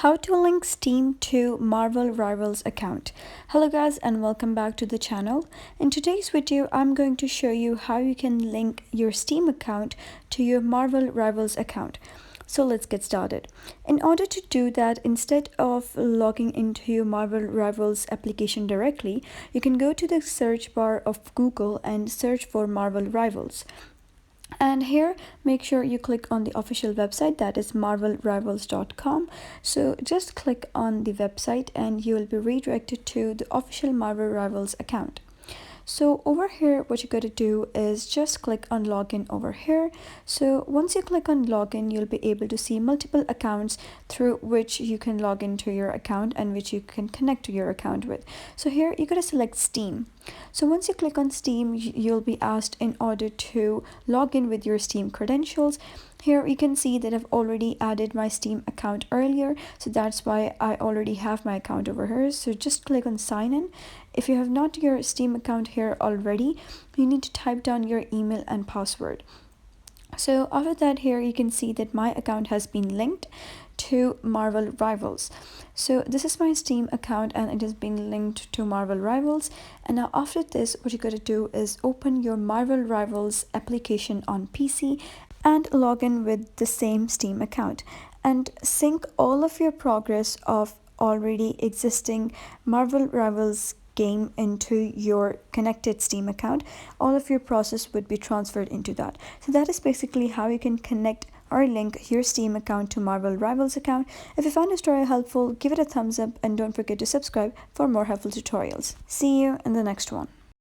How to link Steam to Marvel Rivals account. Hello guys and welcome back to the channel. In today's video I'm going to show you how you can link your Steam account to your Marvel Rivals account. So let's get started. In order to do that, instead of logging into your Marvel Rivals application directly, you can go to the search bar of Google and search for Marvel Rivals. And here make sure you click on the official website, that is marvelrivals.com. So just click on the website and you will be redirected to the official Marvel Rivals account. So over here what you got to do is just click on login over here. So once you click on login, you'll be able to see multiple accounts through which you can log into your account and which you can connect to your account with. So here you got to select Steam. So once you click on Steam, you'll be asked in order to log in with your Steam credentials. Here you can see that I've already added my Steam account earlier, so that's why I already have my account over here. So just click on sign in. If you have not your Steam account here already, you need to type down your email and password. So after that, here you can see that my account has been linked to Marvel Rivals. So this is my Steam account and it is being linked to Marvel Rivals. And now after this, what you got to do is open your Marvel Rivals application on PC and log in with the same Steam account and sync all of your progress of already existing Marvel Rivals game into your connected Steam account. All of your process would be transferred into that. So that is basically how you can connect or link your Steam account to Marvel Rivals account. If you found this tutorial helpful, give it a thumbs up and don't forget to subscribe for more helpful tutorials. See you in the next one.